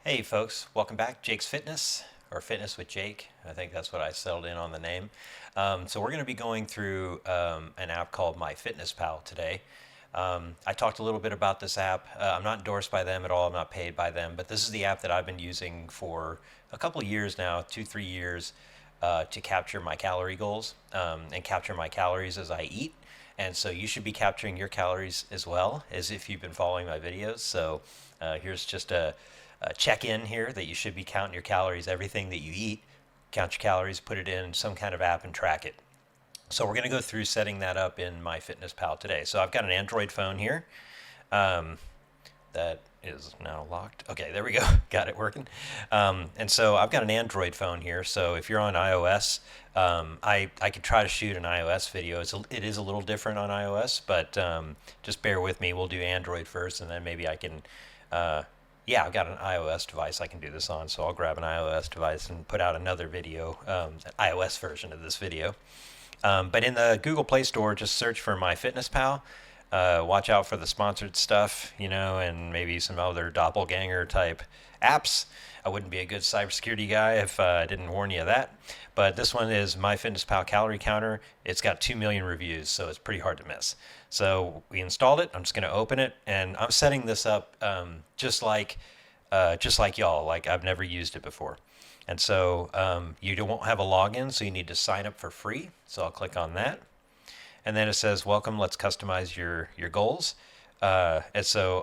Hey folks, welcome back. Jake's Fitness, or Fitness with Jake. I think that's what I settled in on the name. So we're going to be going through an app called MyFitnessPal today. I talked a little bit about this app. I'm not endorsed by them at all. I'm not paid by them, but this is the app that I've been using for a couple of years now, 2, 3 years, to capture my calorie goals and capture my calories as I eat. And so you should be capturing your calories as well as if you've been following my videos. So here's just a check-in here that you should be counting your calories, everything that you eat, count your calories, put it in some kind of app and track it. So we're going to go through setting that up in MyFitnessPal today. So I've got an Android phone here that is now locked. Okay, there we go. Got it working. And so I've got an Android phone here. So if you're on iOS, I could try to shoot an iOS video. It is a little different on iOS, but just bear with me. We'll do Android first, and then maybe I can yeah, I've got an iOS device I can do this on, so I'll grab an iOS device and put out another video, an iOS version of this video. But in the Google Play Store, just search for MyFitnessPal. Watch out for the sponsored stuff, and maybe some other doppelganger type apps. I wouldn't be a good cybersecurity guy if I didn't warn you of that. But this one is MyFitnessPal Calorie Counter. It's got 2 million reviews, so it's pretty hard to miss. So we installed it. I'm just going to open it, and I'm setting this up just like y'all. Like I've never used it before. And so you won't have a login, so you need to sign up for free. So I'll click on that. And then it says, welcome, let's customize your goals. And so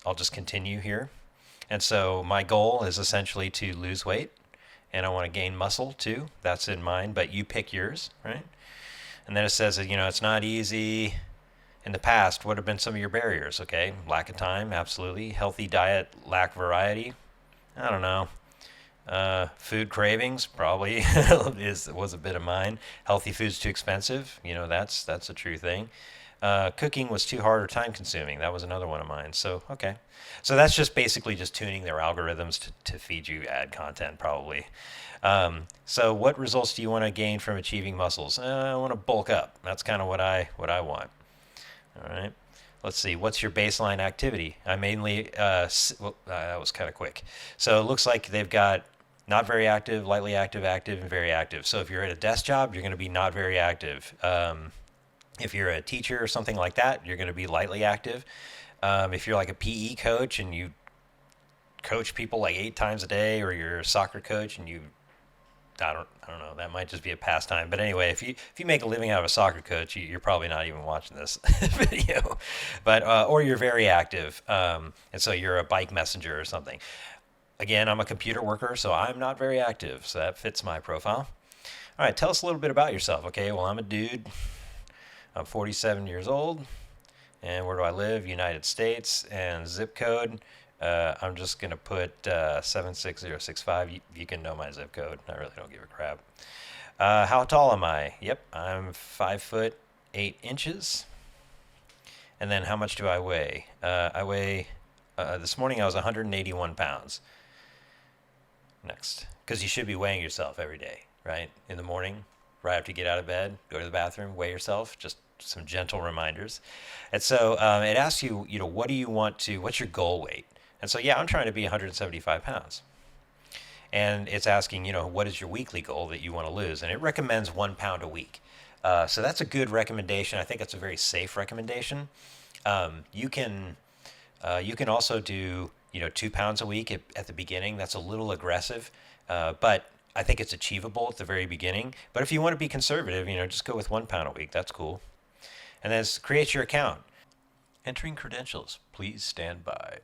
I'll just continue here. And so my goal is essentially to lose weight, and I want to gain muscle too. That's in mind, but you pick yours, right? And then it says that, it's not easy. In the past, what have been some of your barriers? Okay, lack of time, absolutely. Healthy diet, lack of variety. I don't know. Food cravings probably was a bit of mine. Healthy food's too expensive. That's a true thing. Cooking was too hard or time consuming. That was another one of mine. So, okay. So that's just basically just tuning their algorithms to feed you ad content probably. So what results do you want to gain from achieving muscles? I want to bulk up. That's kind of what I want. All right. Let's see. What's your baseline activity? I mainly, that was kind of quick. So it looks like they've got not very active, lightly active, active, and very active. So if you're at a desk job, you're going to be not very active. If you're a teacher or something like that, you're going to be lightly active. If you're like a PE coach and you coach people like 8 times a day, or you're a soccer coach and I don't know, that might just be a pastime. But anyway, if you make a living out of a soccer coach, you're probably not even watching this video. But or you're very active, and so you're a bike messenger or something. Again, I'm a computer worker, so I'm not very active, so that fits my profile. All right, tell us a little bit about yourself. Okay, well, I'm a dude. I'm 47 years old, and where do I live? United States, and zip code. I'm just going to put 76065. You can know my zip code. I really don't give a crap. How tall am I? Yep, I'm 5'8". And then how much do I weigh? I weigh, this morning I was 181 pounds. Next. Because you should be weighing yourself every day, right? In the morning, right after you get out of bed, go to the bathroom, weigh yourself. Just some gentle reminders. And so it asks you, what do you want to, what's your goal weight? And so, yeah, I'm trying to be 175 pounds. And it's asking, what is your weekly goal that you want to lose? And it recommends 1 pound a week. So that's a good recommendation. I think it's a very safe recommendation. You can also do, 2 pounds a week at the beginning. That's a little aggressive, but I think it's achievable at the very beginning. But if you want to be conservative, just go with 1 pound a week. That's cool. And then create your account. Entering credentials. Please stand by.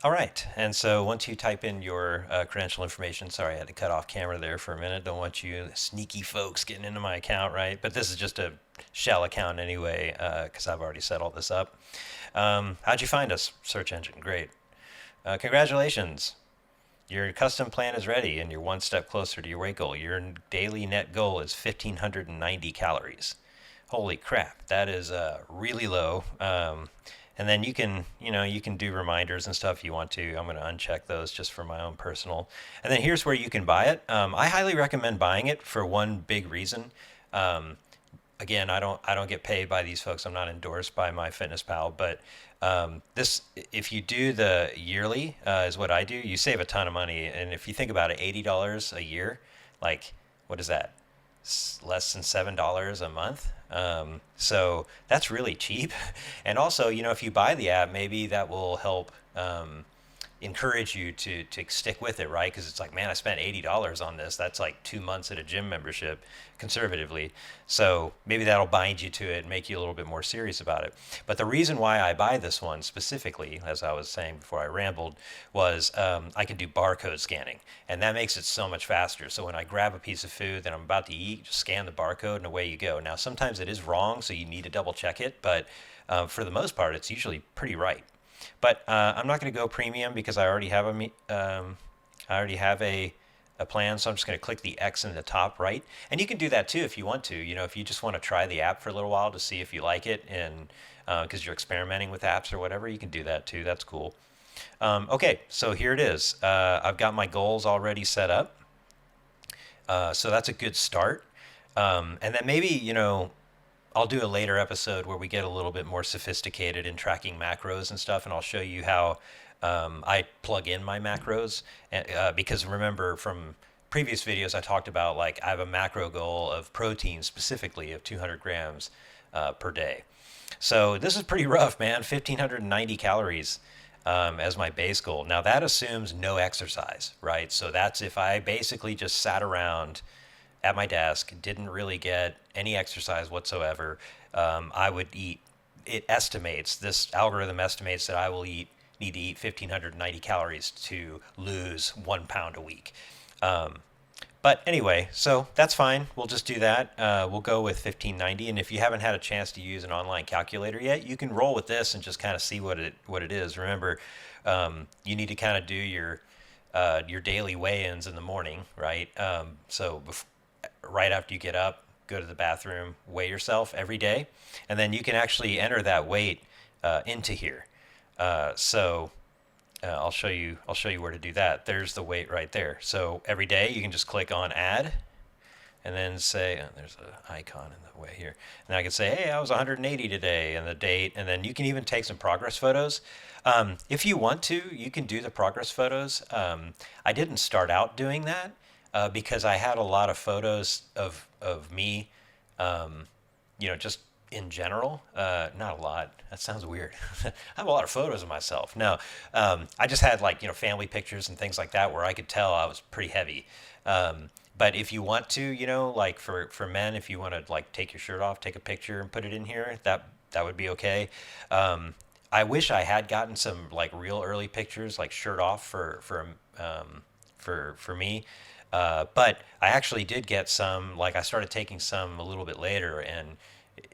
All right, and so once you type in your credential information, sorry I had to cut off camera there for a minute. Don't want you sneaky folks getting into my account, right? But this is just a shell account anyway, because I've already set all this up. How'd you find us? Search engine, great. Congratulations. Your custom plan is ready, and you're one step closer to your weight goal. Your daily net goal is 1,590 calories. Holy crap, that is really low. And then you can do reminders and stuff if you want to. I'm going to uncheck those just for my own personal. And then here's where you can buy it. I highly recommend buying it for one big reason. again, I don't get paid by these folks. I'm not endorsed by MyFitnessPal, but this if you do the yearly is what I do, you save a ton of money. And if you think about it, $80 a year, like what is that? Less than $7 a month. So that's really cheap. And also, if you buy the app, maybe that will help encourage you to stick with it, right? Because it's like, man, I spent $80 on this. That's like 2 months at a gym membership, conservatively. So maybe that'll bind you to it and make you a little bit more serious about it. But the reason why I buy this one specifically, as I was saying before I rambled, was I can do barcode scanning, and that makes it so much faster. So when I grab a piece of food that I'm about to eat, just scan the barcode and away you go. Now sometimes it is wrong, so you need to double check it, but for the most part, it's usually pretty right. But I'm not going to go premium because I already have a plan. So I'm just going to click the X in the top right, and you can do that too if you want to. If you just want to try the app for a little while to see if you like it, and because you're experimenting with apps or whatever, you can do that too. That's cool. Okay, so here it is. I've got my goals already set up, so that's a good start. And then maybe I'll do a later episode where we get a little bit more sophisticated in tracking macros and stuff, and I'll show you how I plug in my macros. Because remember from previous videos, I talked about like I have a macro goal of protein specifically of 200 grams per day. So this is pretty rough, man. 1,590 calories as my base goal. Now that assumes no exercise, right? So that's if I basically just sat around at my desk, didn't really get any exercise whatsoever, I would eat. This algorithm estimates that I will need to eat 1,590 calories to lose 1 pound a week. But anyway, so that's fine. We'll just do that. We'll go with 1,590. And if you haven't had a chance to use an online calculator yet, you can roll with this and just kind of see what it is. Remember, you need to kind of do your daily weigh-ins in the morning, right? Right after you get up, go to the bathroom, weigh yourself every day, and then you can actually enter that weight into here. I'll show you where to do that. There's the weight right there. So every day you can just click on add, and then say there's an icon in the way here, and I can say, hey, I was 180 today, and the date, and then you can even take some progress photos. If you want to, you can do the progress photos. I didn't start out doing that. Because I had a lot of photos of me, just in general. Not a lot. That sounds weird. I have a lot of photos of myself. No, I just had family pictures and things like that where I could tell I was pretty heavy. But if you want to, like for men, if you want to take your shirt off, take a picture and put it in here, that would be okay. I wish I had gotten some real early pictures, shirt off for me. But I actually did get some, I started taking some a little bit later, and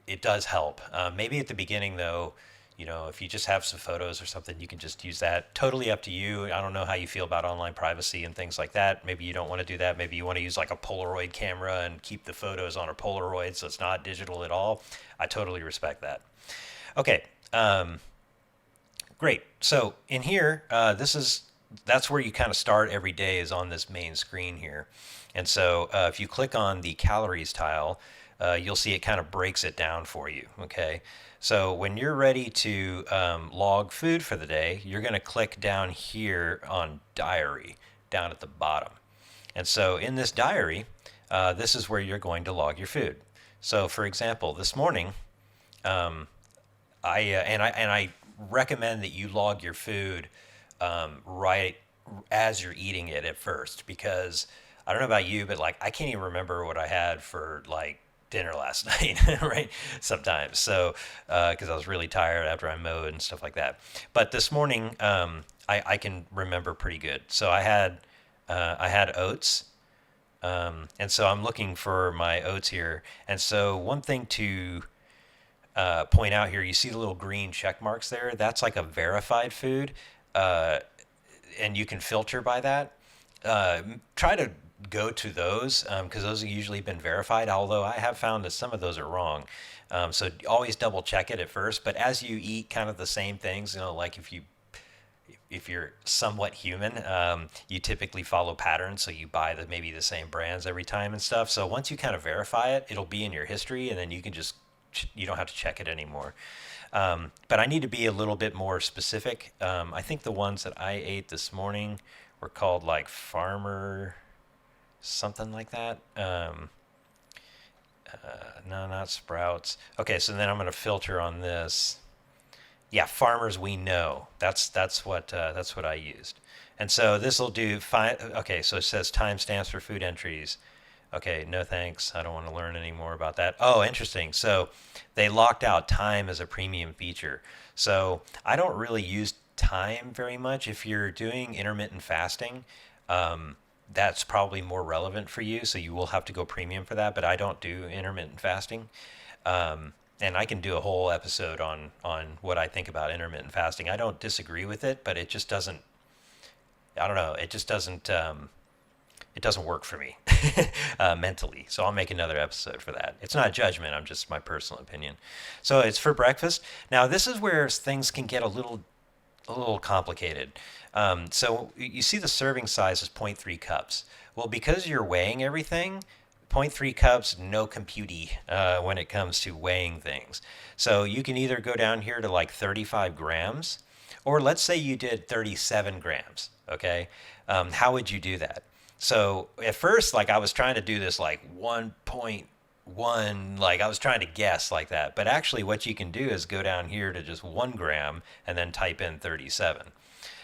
it does help. Maybe at the beginning, though, if you just have some photos or something, you can just use that. Totally up to you. I don't know how you feel about online privacy and things like that. Maybe you don't want to do that. Maybe you want to use a Polaroid camera and keep the photos on a Polaroid so it's not digital at all. I totally respect that. Okay, great. So in here, that's where you kind of start every day, is on this main screen here. And so if you click on the calories tile, you'll see it kind of breaks it down for you. Okay. So when you're ready to log food for the day, you're going to click down here on diary down at the bottom. And so in this diary, this is where you're going to log your food. So for example, this morning, I recommend that you log your food right as you're eating it at first, because I don't know about you, but I can't even remember what I had for dinner last night, right? Sometimes. So, because I was really tired after I mowed and stuff like that. But this morning, I can remember pretty good. So I had oats. And so I'm looking for my oats here. And so one thing to point out here, you see the little green check marks there? That's a verified food. And you can filter by that. Try to go to those because those have usually been verified, although I have found that some of those are wrong. So always double check it at first. But as you eat kind of the same things, if you if you're somewhat human, you typically follow patterns, so you buy maybe the same brands every time and stuff. So once you kind of verify it, it'll be in your history, and then you can just you don't have to check it anymore. But I need to be a little bit more specific. I think the ones that I ate this morning were called like Farmer something like that. No, not Sprouts. Okay, so then I'm going to filter on this. Yeah, Farmers We Know. That's what I used. And so this will do five. Okay, so it says timestamps for food entries. Okay, no thanks. I don't want to learn any more about that. Oh, interesting. So they locked out time as a premium feature. So I don't really use time very much. If you're doing intermittent fasting, that's probably more relevant for you. So you will have to go premium for that. But I don't do intermittent fasting. And I can do a whole episode on what I think about intermittent fasting. I don't disagree with it, but it just doesn't. I don't know. It just doesn't. It doesn't work for me mentally. So I'll make another episode for that. It's not a judgment. I'm just my personal opinion. So it's for breakfast. Now this is where things can get a little complicated. So you see the serving size is zero point 0.3 cups. Well, because you're weighing everything, zero point 0.3 cups, no computey when it comes to weighing things. So you can either go down here to like 35 grams, or let's say you did 37 grams. Okay, how would you do that? So at first, like I was trying to do this like 1.1, like I was trying to guess like that. But actually, what you can do is go down here to just 1 gram and then type in 37.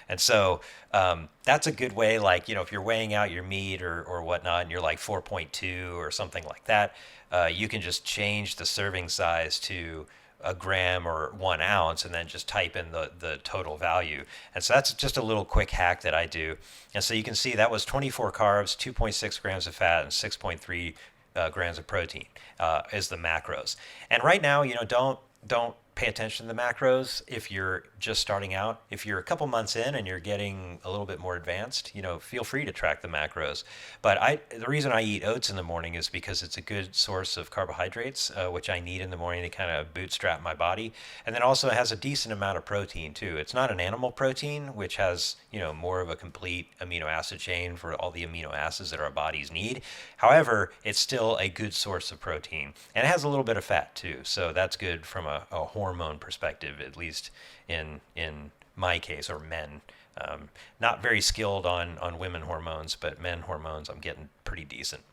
And so that's a good way, like, if you're weighing out your meat or whatnot, and you're like 4.2 or something like that, you can just change the serving size to a gram or 1 ounce and then just type in the total value. And so that's just a little quick hack that I do. And so you can see that was 24 carbs, 2.6 grams of fat, and 6.3 grams of protein is the macros. And right now, don't pay attention to the macros if you're just starting out. If you're a couple months in and you're getting a little bit more advanced, feel free to track the macros. But the reason I eat oats in the morning is because it's a good source of carbohydrates, which I need in the morning to kind of bootstrap my body. And then also it has a decent amount of protein too. It's not an animal protein, which has, more of a complete amino acid chain for all the amino acids that our bodies need. However, it's still a good source of protein. And it has a little bit of fat too. So that's good from a hormone perspective, at least in my case, or men. Not very skilled on women hormones, but men hormones, I'm getting pretty decent.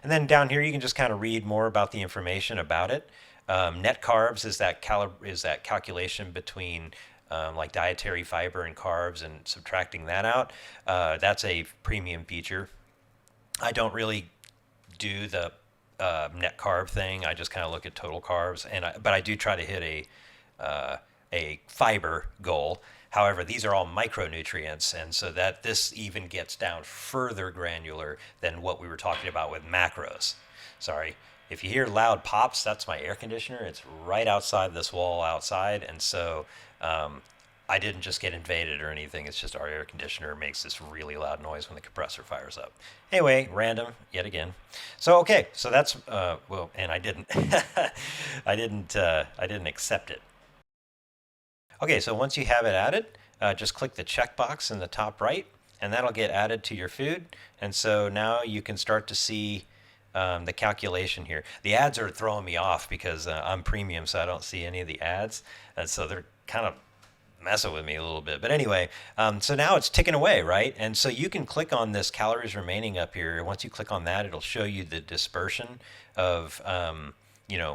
And then down here, you can just kind of read more about the information about it. Net carbs is that calculation between like dietary fiber and carbs and subtracting that out. That's a premium feature. I don't really do the net carb thing. I just kind of look at total carbs, but I do try to hit a fiber goal. However, these are all micronutrients, and so that this even gets down further granular than what we were talking about with macros. Sorry. If you hear loud pops, that's my air conditioner. It's right outside this wall outside, and so I didn't just get invaded or anything. It's just our air conditioner makes this really loud noise when the compressor fires up. Anyway, random yet again. So okay, so that's well, and I didn't, I didn't accept it. Okay, so once you have it added, just click the checkbox in the top right, and that'll get added to your food. And so now you can start to see the calculation here. The ads are throwing me off because I'm premium, so I don't see any of the ads, and so they're kind of messing with me a little bit. But anyway, so now it's ticking away, right? And so you can click on this calories remaining up here. Once you click on that, it'll show you the dispersion of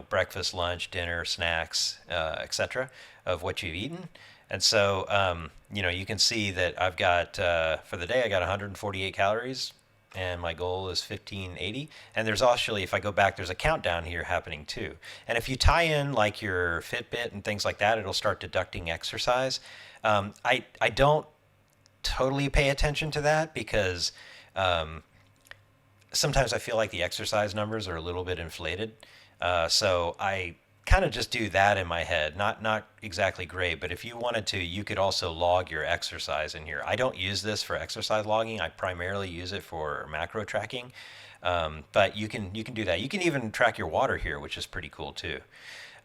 breakfast, lunch, dinner, snacks, etc. of what you've eaten. And so you can see that I've got for the day I got 148 calories, and my goal is 1580. And there's actually, if I go back, there's a countdown here happening too. And if you tie in like your Fitbit and things like that, it'll start deducting exercise. I don't totally pay attention to that because sometimes I feel like the exercise numbers are a little bit inflated. So I kind of just do that in my head. Not exactly great, but if you wanted to, you could also log your exercise in here. I don't use this for exercise logging. I primarily use it for macro tracking. But you can do that. You can even track your water here, which is pretty cool too.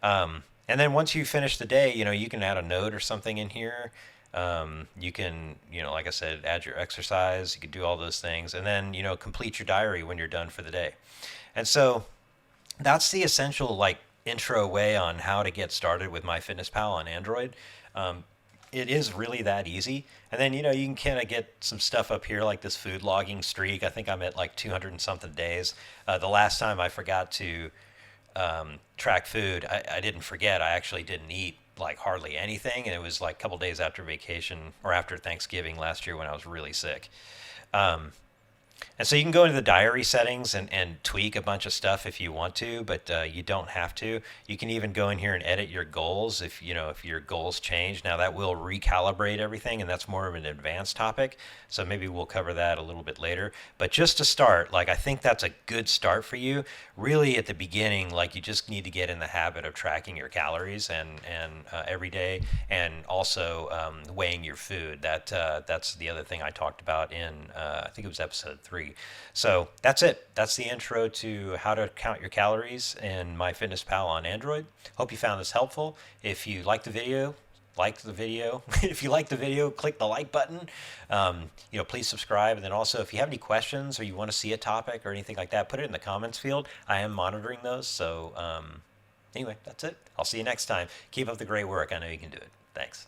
And then once you finish the day, you can add a note or something in here. You can, like I said, add your exercise. You can do all those things, and then complete your diary when you're done for the day. And so that's the essential like intro way on how to get started with MyFitnessPal on Android. Um, it is really that easy. And then you can kind of get some stuff up here like this food logging streak. I think I'm at like 200 and something days. The last time I forgot to track food, I didn't forget. I actually didn't eat like hardly anything, and it was like a couple days after vacation or after Thanksgiving last year when I was really sick. Um, and so you can go into the diary settings and tweak a bunch of stuff if you want to, but you don't have to. You can even go in here and edit your goals if your goals change. Now that will recalibrate everything, and that's more of an advanced topic. So maybe we'll cover that a little bit later. But just to start, like I think that's a good start for you. Really, at the beginning, like you just need to get in the habit of tracking your calories and every day, and also weighing your food. That's the other thing I talked about in I think it was episode 3. So that's it. That's the intro to how to count your calories in MyFitnessPal on Android. Hope you found this helpful. If you like the video, like the video. If you like the video, click the like button. Please subscribe. And then also, if you have any questions or you want to see a topic or anything like that, put it in the comments field. I am monitoring those. So anyway, that's it. I'll see you next time. Keep up the great work. I know you can do it. Thanks.